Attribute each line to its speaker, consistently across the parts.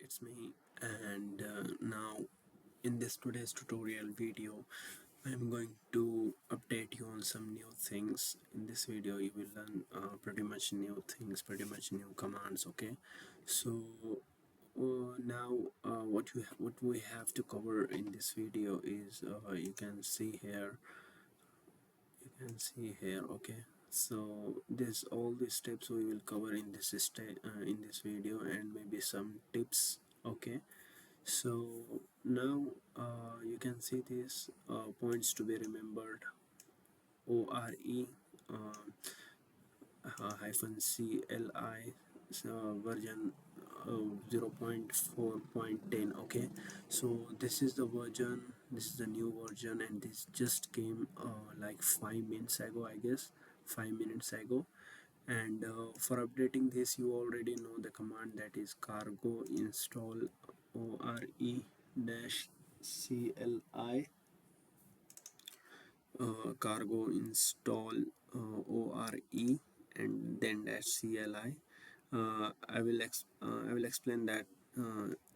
Speaker 1: it's me. And now in this today's tutorial video I'm going to update you on some new things. In this video you will learn pretty much new things, pretty much new commands. Okay, so now what we have to cover in this video is you can see here, okay. So this all the steps we will cover in this in this video, and maybe some tips. Okay, so now you can see these points to be remembered: ore uh, hyphen CLI, version 0.4.10. Okay, so this is the version, this is the new version, and this just came like 5 minutes ago, I guess 5 minutes ago. And for updating this, you already know the command, that is cargo install ore-cli, cargo install ore and then dash CLI. I will explain that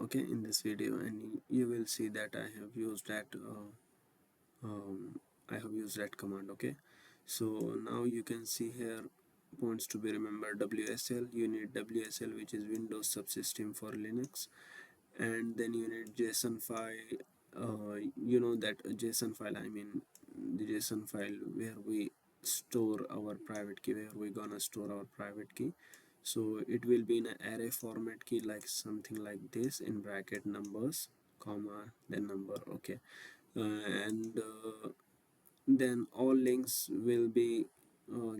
Speaker 1: okay, in this video, and you will see that I have used that command. Okay, so now you can see here points to be remembered: WSL, you need WSL, which is Windows Subsystem for Linux. And then you need JSON file. You know that JSON file, I mean the JSON file where we store our private key, where we gonna store our private key. So it will be in an array format key, like something like this, in bracket numbers comma then number. Okay, and then all links will be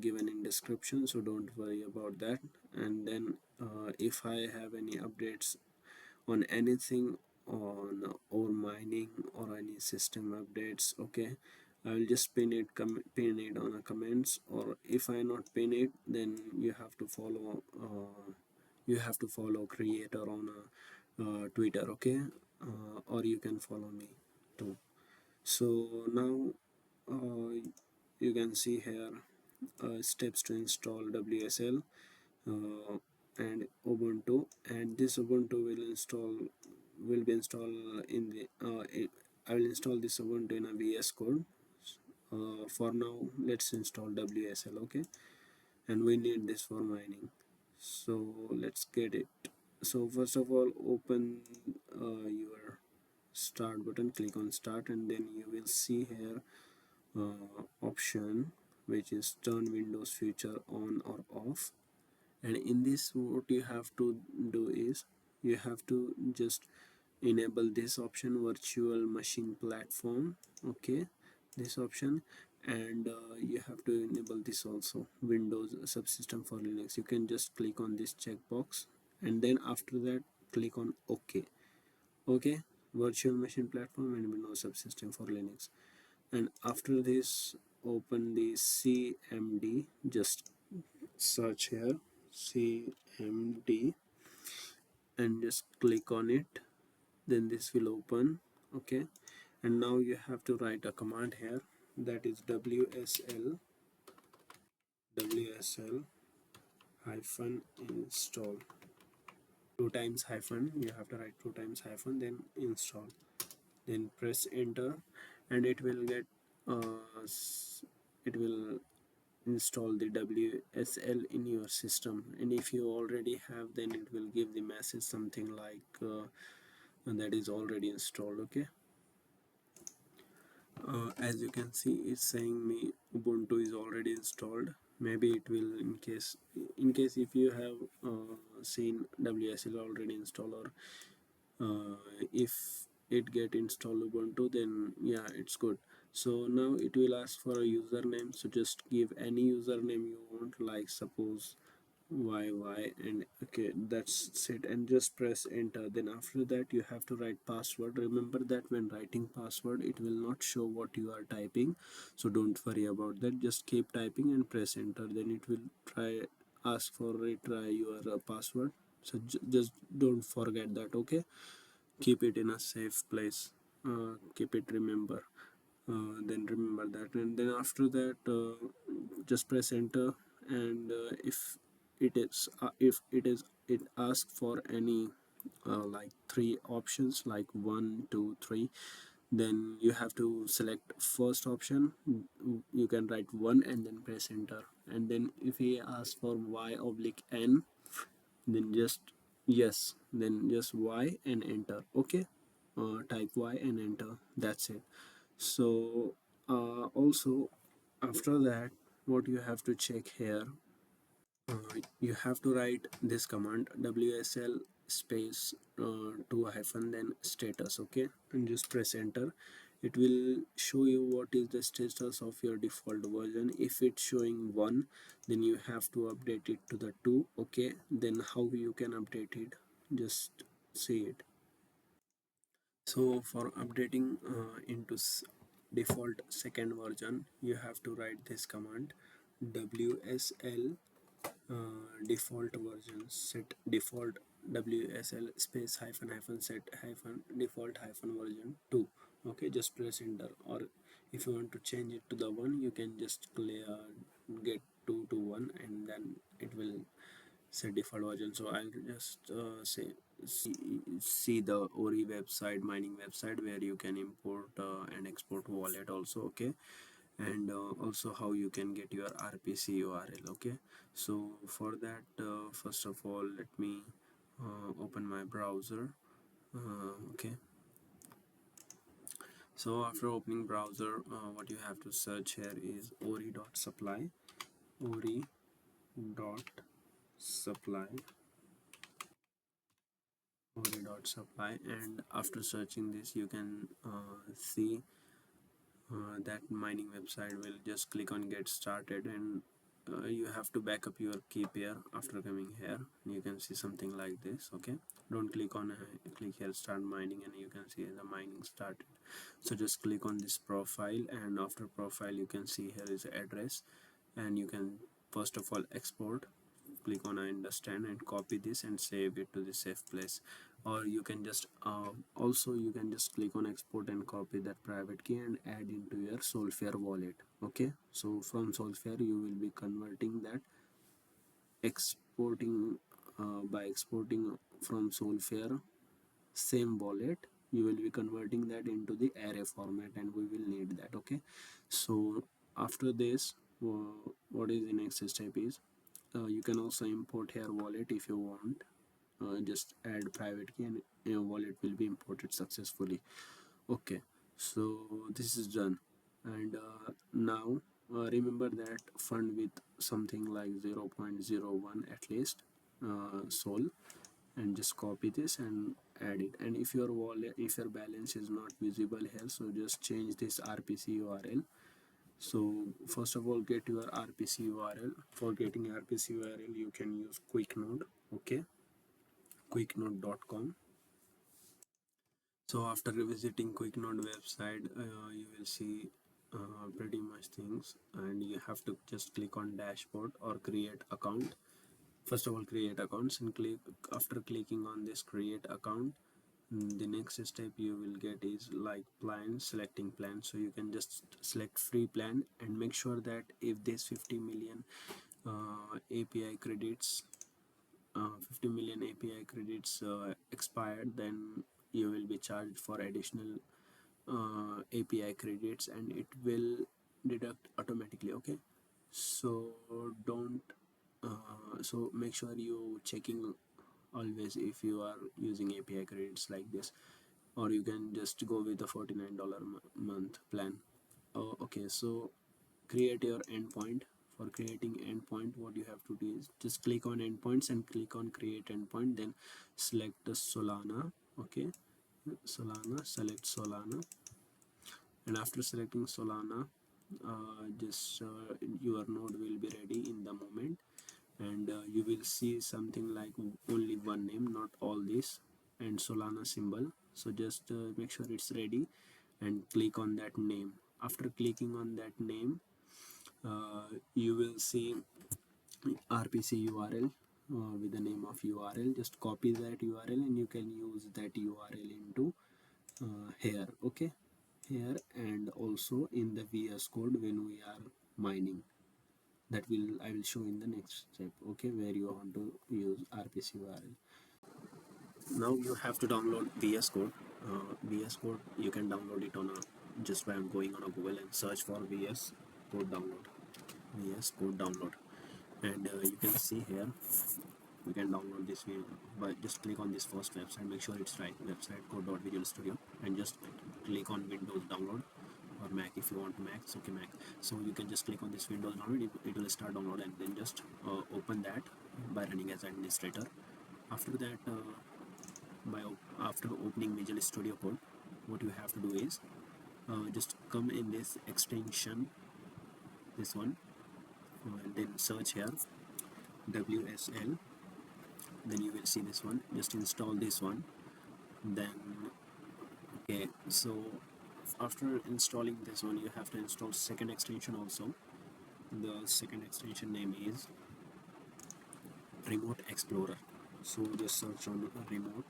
Speaker 1: given in description, so don't worry about that. And then if I have any updates on anything, on or mining or any system updates, okay, I will just pin it on a comments. Or if I not pin it, then you have to follow creator on a Twitter. Okay, or you can follow me too. So now you can see here steps to install WSL and Ubuntu, and this Ubuntu will be installed in the I will install this Ubuntu in a VS Code. For now, let's install WSL. Okay, and we need this for mining, so let's get it. So first of all, open your start button, click on start, and then you will see here option which is turn Windows feature on or off. And in this, what you have to do is you have to just enable this option, virtual machine platform. Okay, this option. And you have to enable this also, Windows subsystem for Linux. You can just click on this checkbox, and then after that click on OK. Okay, virtual machine platform and Windows subsystem for Linux. And after this, open the CMD, just search here CMD and just click on it, then this will open. Okay, and now you have to write a command here, that is WSL hyphen install, two times hyphen, you have to write two times hyphen, then install, then press enter, and it will get it will install the WSL in your system. And if you already have, then it will give the message something like that is already installed. Okay, as you can see, it's saying me Ubuntu is already installed. Maybe it will, in case if you have seen WSL already installed, or if it get installed Ubuntu, then yeah, it's good. So now it will ask for a username, so just give any username you want, like suppose YY, and okay, that's it, and just press enter. Then after that you have to write password. Remember that when writing password, it will not show what you are typing, so don't worry about that, just keep typing and press enter. Then it will ask for retry your password, so just don't forget that. Okay, keep it in a safe place, keep it, remember, then remember that. And then after that, just press enter. And if it is it asks for any like three options, like 1 2 3. Then you have to select first option. You can write 1 and then press enter. And then if he asks for y/n, then just yes, then just y and enter. Okay, type y and enter, that's it. So also after that, what you have to check here, you have to write this command wsl space 2 hyphen then status. Okay, and just press enter. It will show you what is the status of your default version. If it's showing 1, then you have to update it to the 2. Okay, then how you can update it, just see it. So for updating into default second version, you have to write this command wsl default version set default wsl space hyphen hyphen set hyphen default hyphen version 2. Okay, just press enter. Or if you want to change it to the 1, you can just get 2 to 1 and then it will set default version. So I'll just see the ori website, mining website, where you can import and export wallet also. Okay, and also how you can get your RPC URL. Okay, so for that, first of all, let me open my browser. Okay, so after opening browser, what you have to search here is ori.supply, ori.supply, ori.supply. And after searching this, you can see that mining website. Will just click on get started, and you have to back up your keypair. After coming here, you can see something like this. Okay, don't click on click here start mining, and you can see the mining started. So just click on this profile, and after profile you can see here is address, and you can first of all export. Click on I understand and copy this and save it to the safe place. Or you can just also you can just click on export and copy that private key and add into your Solfair wallet. Okay, so from Solfair you will be converting that, exporting by exporting from Solfair same wallet, you will be converting that into the array format, and we will need that. Okay, so after this, what is the next step is, you can also import here wallet if you want. Just add private key and your wallet will be imported successfully. Okay, so this is done. And now remember that fund with something like 0.01 at least sol, and just copy this and add it. And if your wallet, if your balance is not visible here, so just change this RPC URL. So first of all, get your RPC URL. For getting RPC URL, you can use QuickNode. Okay, quicknode.com. So after visiting QuickNode website, you will see pretty much things, and you have to just click on dashboard or create account. First of all, create accounts, and click after clicking on this create account. The next step you will get is like plan, selecting plan. So you can just select free plan and make sure that if this 50 million API credits 50 million API credits expired, then you will be charged for additional API credits, and it will deduct automatically. Okay, so don't so make sure you checking always if you are using API credits like this, or you can just go with the $49 month plan. Oh, okay, so create your endpoint. For creating endpoint, what you have to do is just click on endpoints and click on create endpoint, then select the Solana. Okay, Solana, select Solana, and after selecting Solana, just your node will be ready in the moment, and you will see something like only one name, not all this, and Solana symbol. So just make sure it's ready and click on that name. After clicking on that name, you will see RPC URL with the name of URL. Just copy that URL and you can use that URL into here. Okay, here, and also in the VS code when we are mining. That will I will show in the next step. Okay, where you want to use RPC URL. Now you have to download VS Code. VS Code, you can download it on just by going on a Google and search for VS Code download. VS Code download, and you can see here we can download this by just click on this first website. Make sure it's right website code.visual studio, and just click on Windows download, or Mac if you want Mac. It's okay, Mac. So you can just click on this Windows download. It will start download, and then just open that by running as administrator. After that, after opening Visual Studio Code, what you have to do is just come in this extension, this one, and then search here WSL. Then you will see this one. Just install this one. Then okay, so after installing this one, you have to install second extension also. The second extension name is Remote Explorer. So just search on remote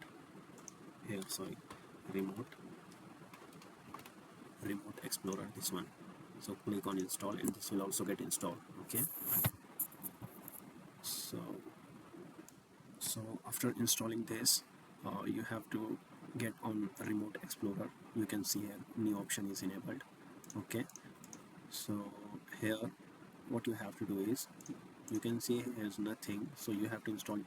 Speaker 1: here, sorry, remote Explorer, this one. So click on install, and this will also get installed. Okay, so after installing this, you have to get on Remote Explorer. You can see here new option is enabled. Okay, so here what you have to do is, you can see here's nothing, so you have to install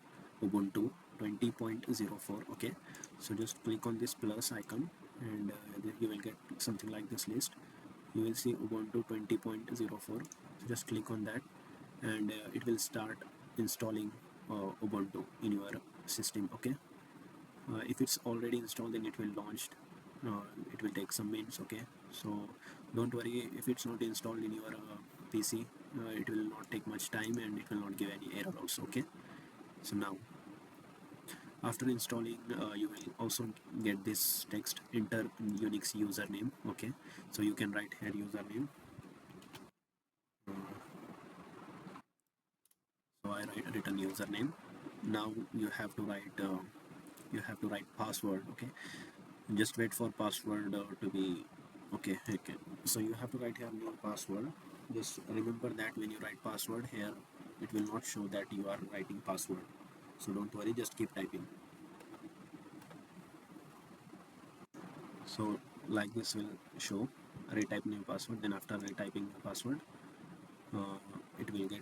Speaker 1: Ubuntu 20.04. okay, so just click on this plus icon, and then you will get something like this list. You will see Ubuntu 20.04, so just click on that, and it will start installing Ubuntu in your system. Okay, if it's already installed, then it will launch. It will take some minutes. Okay, so don't worry if it's not installed in your PC. It will not take much time, and it will not give any error also. Okay, so now after installing, you will also get this text, enter Unix username. Okay, so you can write here username. So I written username. Now you have to write password. Okay, just wait for password to be okay. So you have to write here your password. Just remember that when you write password here, it will not show that you are writing password, so don't worry, just keep typing. So like this will show, retype new password. Then after retyping your password, it will get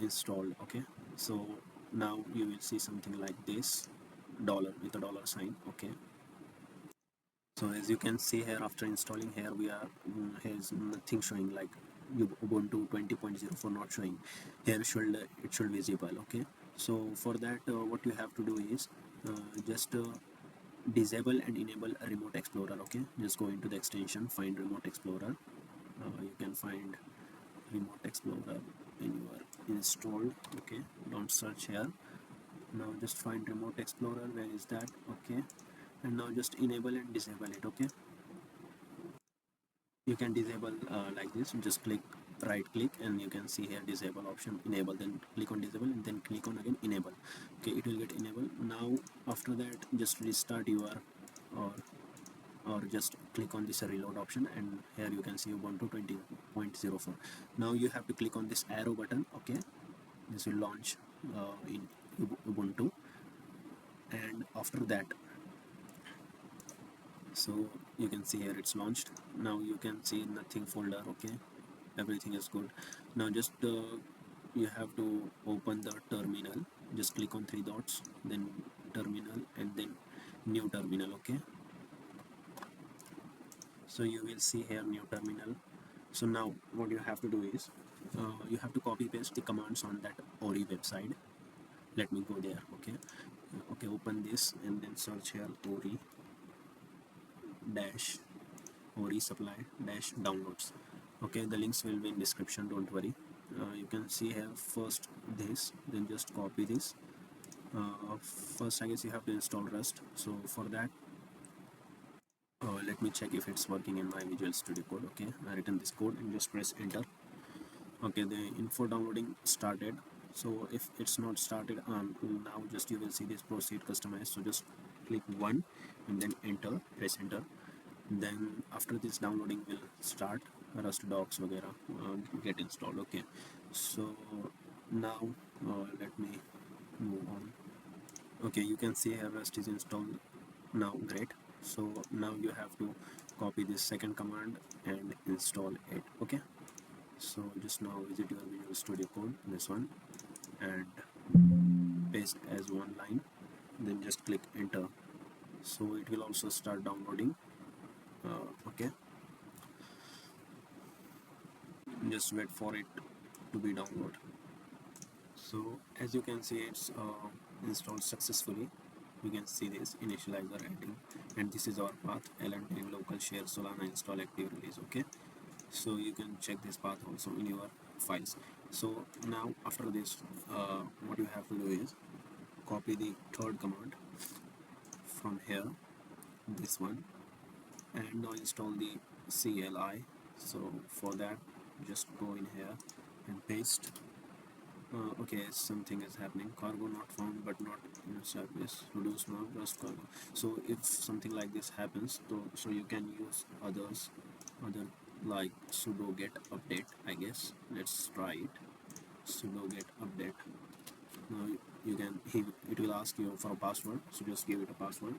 Speaker 1: installed. Okay, so now you will see something like this, dollar with a dollar sign. Okay, so as you can see here, after installing here, we are here's nothing showing, like Ubuntu 20.04 not showing here. It should visible. Okay, so for that what you have to do is just disable and enable a Remote Explorer. Okay, just go into the extension, find Remote Explorer. You can find Remote Explorer in your installed. Okay, don't search here. Now just find Remote Explorer. Where is that? Okay, and now just enable and disable it. Okay, you can disable like this. Just click right click, and you can see here disable option, enable. Then click on disable, and then click on again enable. Okay, it will get enabled. Now after that, just restart your or just click on this reload option, and here you can see Ubuntu 20.04. Now you have to click on this arrow button. Okay, this will launch in Ubuntu, and after that, so you can see here it's launched. Now you can see nothing folder. Okay, everything is good. Now just you have to open the terminal. Just click on three dots, then terminal, and then new terminal. Okay, so you will see here new terminal. So now what you have to do is you have to copy paste the commands on that ori website. Let me go there. Okay, okay, open this, and then search here ori supply dash downloads. Okay, the links will be in description, don't worry. You can see here first this, then just copy this. First I guess you have to install Rust. So for that, let me check if it's working in my Visual Studio Code. Okay, I written this code and just press enter. Okay, the info downloading started. So if it's not started, now just you will see this proceed customize. So just click 1 and then enter, press enter. Then after this downloading will start, Rust docs vagera get installed. Okay, so now let me move on. Okay, you can see here Rust is installed now. Great. So now you have to copy this second command and install it. Okay, so just now visit your Visual Studio Code, this one, and paste as one line, then just click enter. So it will also start downloading. Okay, just wait for it to be downloaded. So as you can see, it's installed successfully. You can see this initializer adding, and this is our path ln local share solana install active release. Okay, so you can check this path also in your files. So now after this, what you have to do is copy the third command from here, this one, and now install the CLI. So for that, just go in here and paste. Okay, something is happening. Cargo not found, but not in service. Reduce now, just cargo. So if something like this happens, so you can use other like sudo get update. I guess let's try it. Sudo get update. Now you can it will ask you for a password. So just give it a password.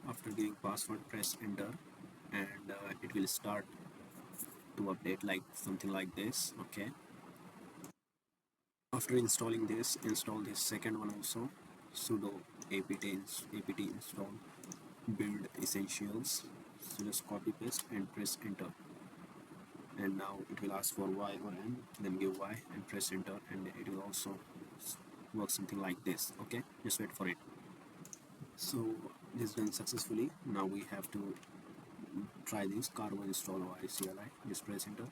Speaker 1: After giving password, press enter, and it will start to update like something like this. Okay. After installing this, install this second one also. Sudo apt install build essentials. So just copy paste and press enter. And now it will ask for y or n, then give y and press enter, and it will also work something like this. Okay, just wait for it. So this is done successfully. Now we have to try this cargo install y CLI. Just press enter.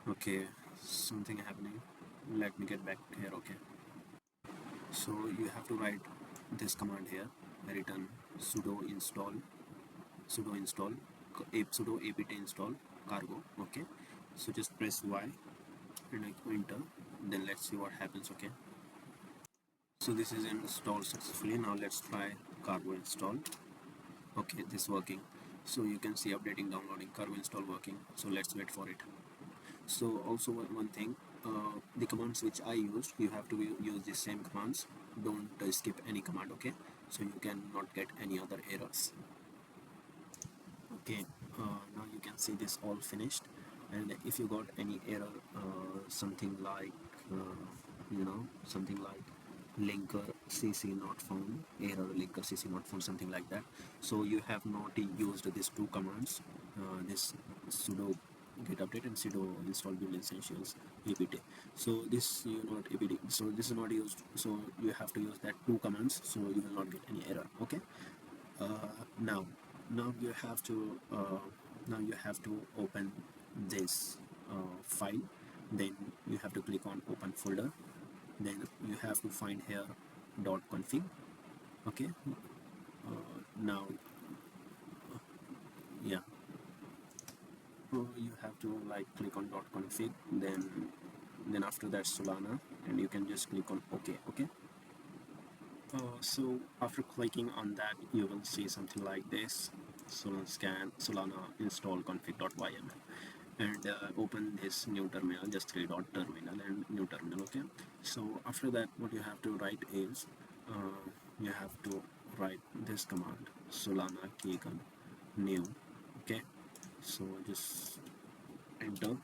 Speaker 1: Okay, something happening. Let me get back here. Okay, so you have to write this command here, return sudo apt install cargo. Okay, so just press y and enter, then let's see what happens. Okay, so this is installed successfully. Now let's try cargo install. Okay, this is working. So you can see updating, downloading, cargo install working. So let's wait for it. So also one thing, the commands which I used, you have to use the same commands. Don't skip any command. Okay, so you cannot get any other errors. Okay, now you can see this all finished, and if you got any error, something like something like linker cc not found, error linker cc not found, something like that, so you have not used these two commands, this sudo get update and sudo install build essentials apt. So this you not apt, so this is not used, so you have to use that two commands, so you will not get any error. Okay, now you have to open this file, then you have to click on open folder, then you have to find here .config. Okay, now yeah, you have to like click on .config, then after that Solana, and you can just click on OK. Okay, so after clicking on that, you will see something like this: Solana install config.yml, and open this new terminal, just 3 dot terminal and new terminal. Okay, so after that, what you have to write is you have to write this command, Solana keygun new. Okay, so just enter,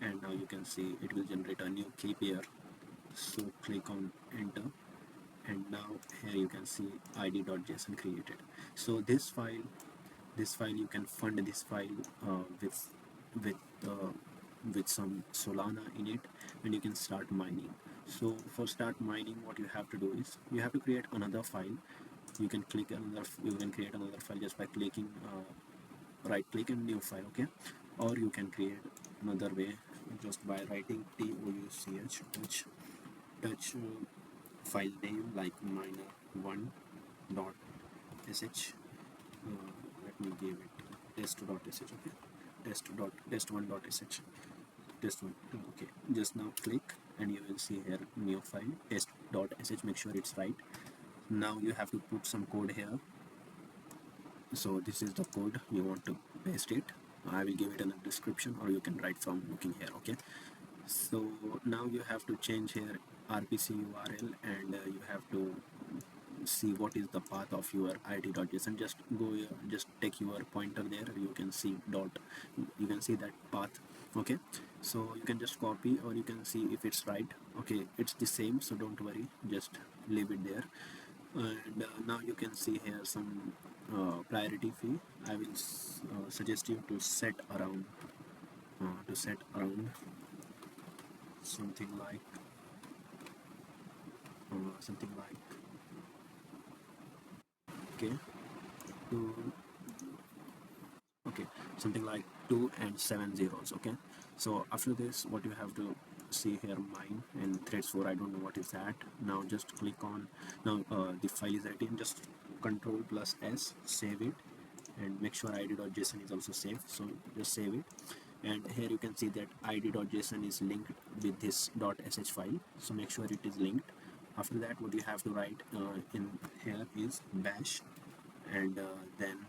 Speaker 1: and now you can see it will generate a new keypair. So click on enter, and now here you can see id.json created. So this file you can fund this file with uh, with some Solana in it, and you can start mining. So for start mining, what you have to do is you have to create another file. You can create another file just by clicking right click and new file. Okay, or you can create another way just by writing touch file name like miner1.sh. Let me give it test.sh. Okay, test1.sh, test1. Okay, just now click and you will see here new file test.sh. Make sure it's right. Now you have to put some code here. So this is the code you want to paste it. I will give it in the description, or you can write from looking here. Okay, so now you have to change here RPC URL, and you have to see what is the path of your id.json. Just go, just take your pointer there, you can see dot, you can see that path. Okay, so you can just copy, or you can see if it's right. Okay, it's the same, so don't worry, just leave it there. And now you can see here some priority fee. I will suggest you to set around something like something like okay, to okay, something like 2 and 7 zeros. Okay, so after this, what you have to see here, mine and threads 4, I don't know what is that. Now just click on, now the file is ready, and just control plus S, save it, and make sure id.json is also saved, so just save it. And here you can see that id.json is linked with this .sh file, so make sure it is linked. After that, what you have to write in here is bash, and then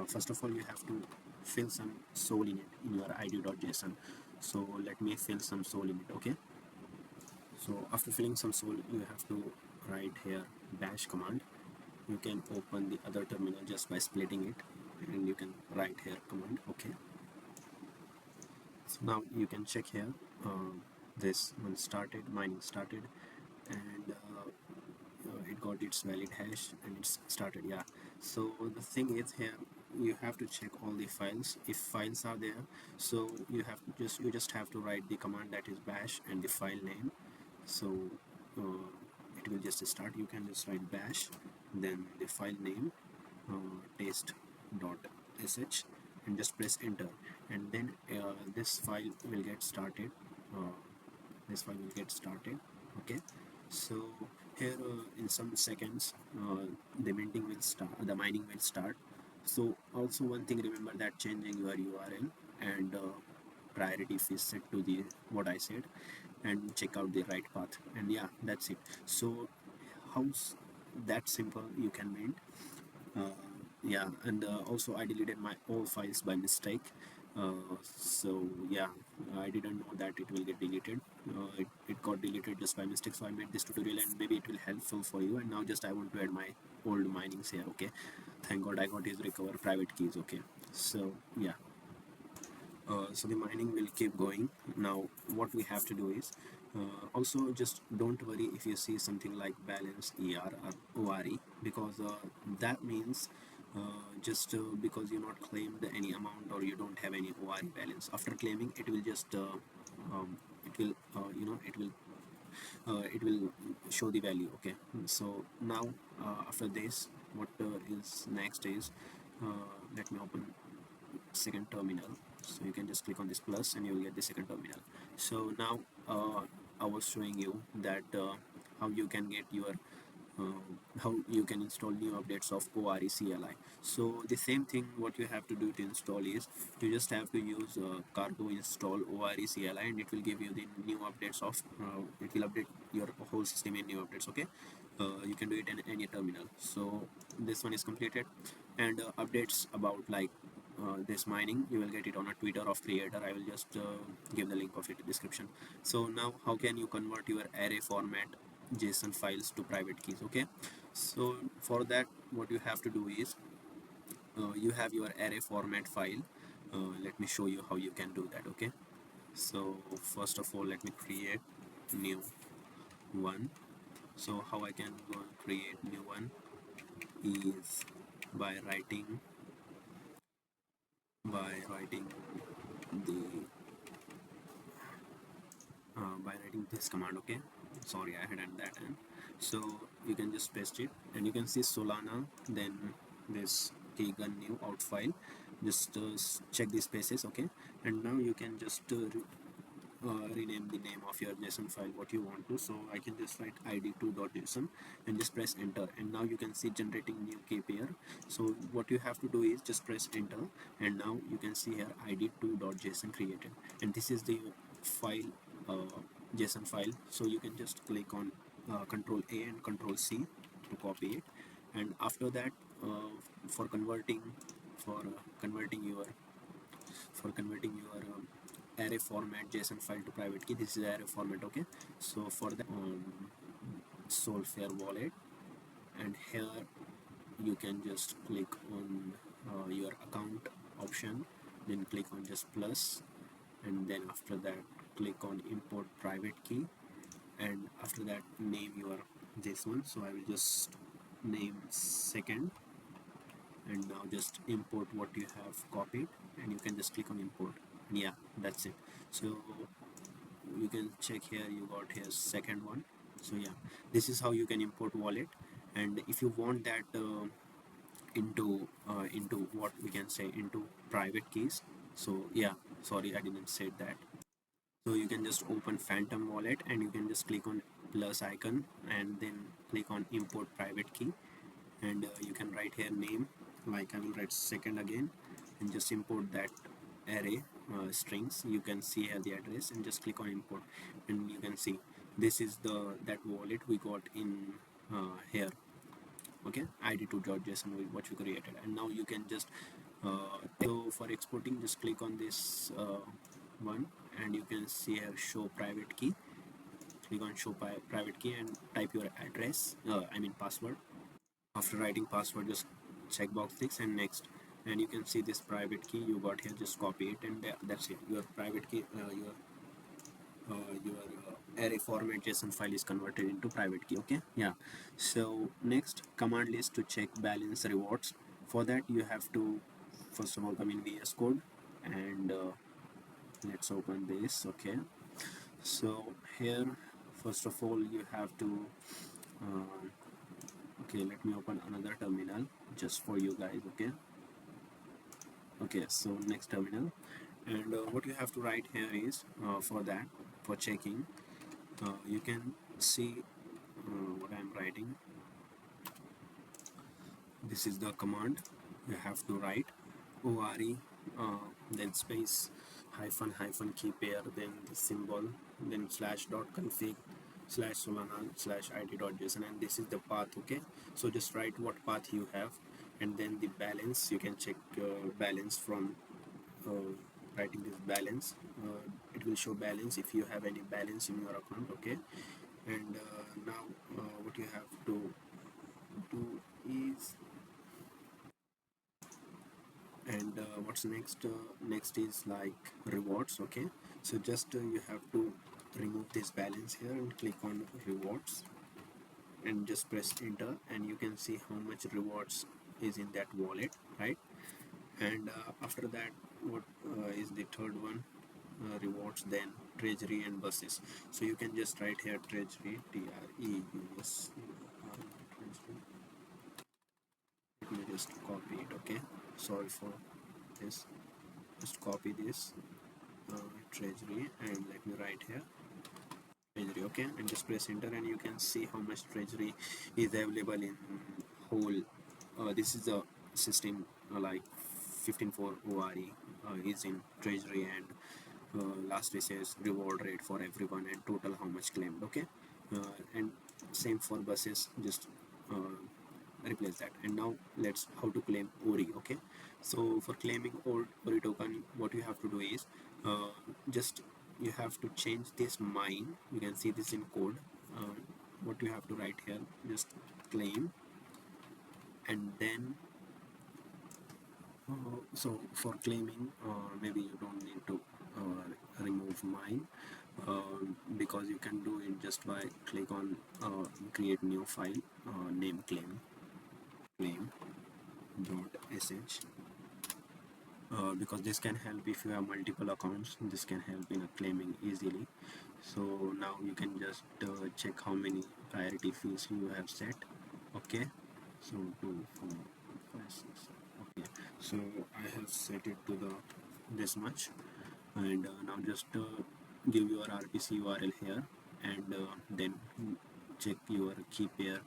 Speaker 1: first of all, you have to fill some soul in it, in your id.json. So let me fill some soul in it. Okay, so after filling some soul, you have to write here bash command. You can open the other terminal just by splitting it, and you can write here command. Okay, so now you can check here, this one started, mining started, and it got its valid hash and it's started. Yeah, so the thing is here, you have to check all the files if files are there. So you just have to write the command, that is bash, and the file name. So it will just start. You can just write bash, then the file name, test.sh, and just press enter, and then this file will get started. uh, this file will get started. Okay, so here in some seconds the mining will start. So also one thing, remember that changing your URL and priority is set to the what I said, and check out the right path. And yeah, that's it. So how's that simple you can mint. uh, yeah, and also I deleted my all files by mistake. So yeah, I didn't know that it will get deleted. It got deleted just by mistake, so I made this tutorial, and maybe it will helpful for you. And now just I want to add my old minings here. Okay, thank god I got his recover private keys. Okay, so yeah, so the mining will keep going. Now what we have to do is, also just don't worry if you see something like balance ER or ORE, because that means just because you not claimed any amount, or you don't have any ORE balance. After claiming, it will just it will it will show the value. Okay, so now after this, what is next is, let me open second terminal. So you can just click on this plus, and you will get the second terminal. So now I was showing you that how you can get your how you can install new updates of ore-cli. So the same thing, what you have to do to install is, you just have to use cargo install ore-cli, and it will give you the new updates of it will update your whole system in new updates. Okay, you can do it in any terminal. So this one is completed, and updates about like this mining, you will get it on a Twitter of creator. I will just give the link of it in description. So now how can you convert your array format JSON files to private keys? Okay, so for that, what you have to do is, you have your array format file. Let me show you how you can do that. Okay, so first of all, let me create new one. So how I can go and create new one is by writing the by writing this command. Okay, sorry, I had added that in. So you can just paste it, and you can see Solana, then this keygun new out file. Just check these spaces. Okay, and now you can just rename the name of your JSON file what you want to. So I can just write id2.json and just press enter, and now you can see generating new keypair. So what you have to do is just press enter, and now you can see here id2.json created, and this is the file, JSON file. So you can just click on control A and control C to copy it, and after that, for converting, for converting your array format JSON file to private key. This is array format. Okay, so for the Solfair wallet, and here you can just click on your account option, then click on just plus, and then after that click on import private key, and after that name your this one. So I will just name second, and now just import what you have copied, and you can just click on import, and yeah, that's it. So you can check here, you got here second one. So yeah, this is how you can import wallet. And if you want that into what we can say into private keys, so yeah, sorry, I didn't say that. So you can just open phantom wallet, and you can just click on plus icon, and then click on import private key, and you can write here name, like I will write second again, and just import that array strings. You can see here the address, and just click on import, and you can see this is the that wallet we got in here. Okay, id.json what you created, and now you can just so for exporting, just click on this one, and you can see here show private key. Click on show private key and type your address, I mean password. After writing password, just checkbox this and next, and you can see this private key you got here. Just copy it, and that's it. Your private key, your array format JSON file is converted into private key. Okay, yeah. So next, command list to check balance rewards. For that, you have to first of all come in VS Code, and let's open this. Okay, so here first of all you have to okay, let me open another terminal just for you guys. Okay, okay, so next terminal, and what you have to write here is for that, for checking, you can see what I'm writing. This is the command you have to write: ore, then space, hyphen hyphen keypair, then the symbol, then slash dot config slash solana slash id.json, and this is the path. Okay, so just write what path you have, and then the balance. You can check balance from uh, writing this balance. It will show balance if you have any balance in your account. Okay, and now what you have to do is, and what's next, next is like rewards. Okay, so just you have to remove this balance here and click on rewards, and just press enter, and you can see how much rewards is in that wallet, right? And after that, what is the third one? Rewards, then treasury and buses. So you can just write here treasury, treus, treasury. Let me just copy it. Okay, sorry for this. Just copy this treasury, and let me write here treasury. Okay, and just press enter, and you can see how much treasury is available in whole. This is a system like 15 for ore is in treasury, and lastly says reward rate for everyone and total how much claimed. Okay, and same for buses. Just replace that. And now let's how to claim ori. Okay, so for claiming ori token, what you have to do is just you have to change this mine. You can see this in code. What you have to write here, just claim, and then so for claiming, maybe you don't need to remove mine, because you can do it just by click on create new file, name claim dot sh, because this can help if you have multiple accounts. This can help in claiming easily. So now you can just check how many priority fields you have set. Okay, so 2 4 5 6. Okay, so I have set it to the this much, and now just give your RPC URL here, and then check your keypair,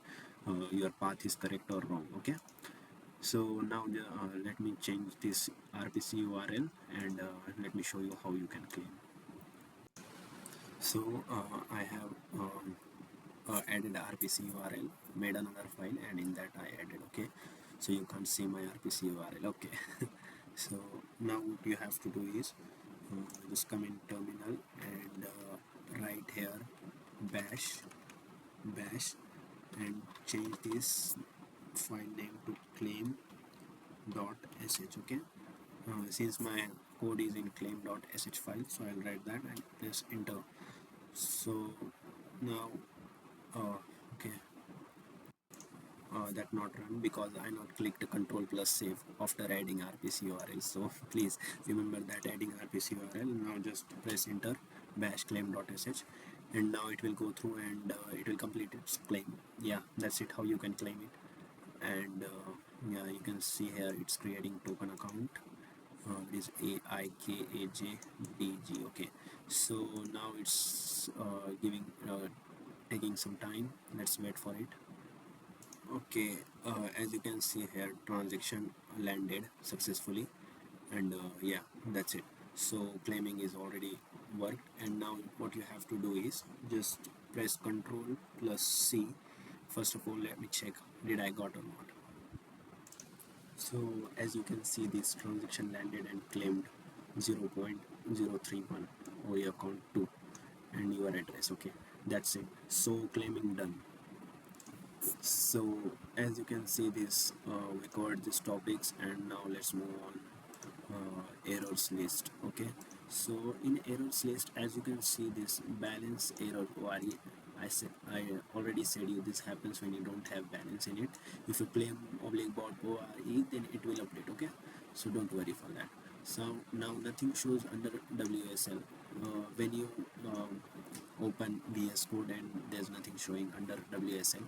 Speaker 1: your path is correct or wrong. Okay, so now let me change this RPC URL, and let me show you how you can claim. So I have added RPC URL, made another file, and in that I added. Okay, so you can't see my RPC URL. Okay, so now what you have to do is just come in terminal and write here bash bash and change this file name to claim.sh. Okay, since my code is in claim.sh file, so I'll write that and press enter. So now okay, that not run because I not clicked control plus save after adding RPC URL. So please remember that adding RPC URL. Now just press enter bash claim.sh and now it will go through and it will complete its claim. Yeah, that's it how you can claim it. And yeah, you can see here it's creating token account. It is AIKAJDG. Okay, so now it's giving taking some time. Let's wait for it. Okay, as you can see here, transaction landed successfully, and yeah, that's it. So claiming is already worked, and now what you have to do is just press Control plus C. First of all, let me check did I got or not. So as you can see, this transaction landed and claimed 0.031 over your account 2 and your address. Okay, that's it. So claiming done. So as you can see this we covered these topics and now let's move on errors list. Okay, so in errors list, as you can see this balance error ore, I already said you this happens when you don't have balance in it. If you claim oblique bot ore, then it will update. Okay, so don't worry for that. So now nothing shows under WSL when you open VS Code and there's nothing showing under WSL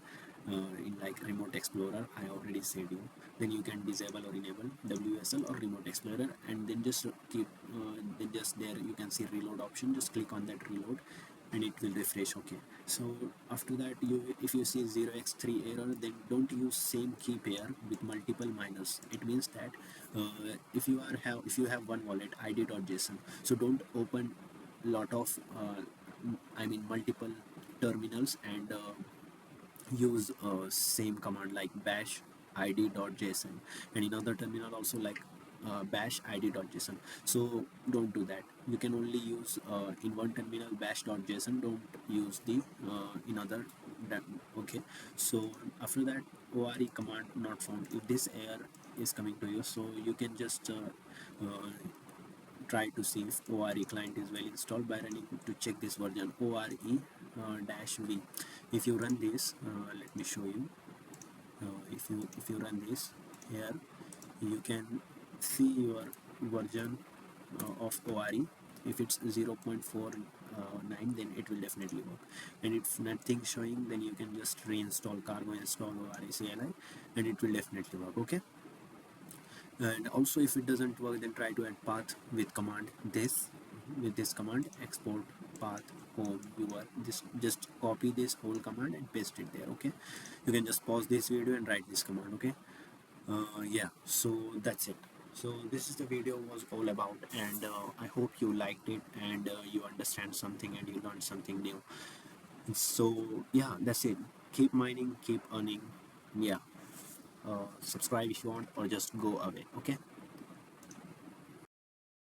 Speaker 1: in like Remote Explorer. I already said you. Then you can disable or enable WSL or Remote Explorer, and then just keep then just there you can see reload option. Just click on that reload, and it will refresh. Okay. So after that, you if you see 0x3 error, then don't use same key pair with multiple miners. It means that if you have one wallet id.json, so don't open lot of I mean multiple terminals and use same command like bash id.json and in other terminal also like bash id.json. So don't do that. You can only use in one terminal bash.json. Don't use the in other that. Okay, so after that ore command not found. If this error is coming to you, so you can just uh, try to see if ore client is well installed by running to check this version ore dash v. If you run this, let me show you. If you run this here, you can see your version of ore. If it's 0.49, then it will definitely work, and if nothing showing, then you can just reinstall cargo install ore-cli and it will definitely work. Okay, and also if it doesn't work, then try to add path with command this. With this command export path home your this, just copy this whole command and paste it there. Okay, you can just pause this video and write this command. Okay, yeah, so that's it. So this is the video was all about, and I hope you liked it and you understand something and you learned something new. So yeah, that's it. Keep mining, keep earning. Yeah, subscribe if you want or just go away. Okay.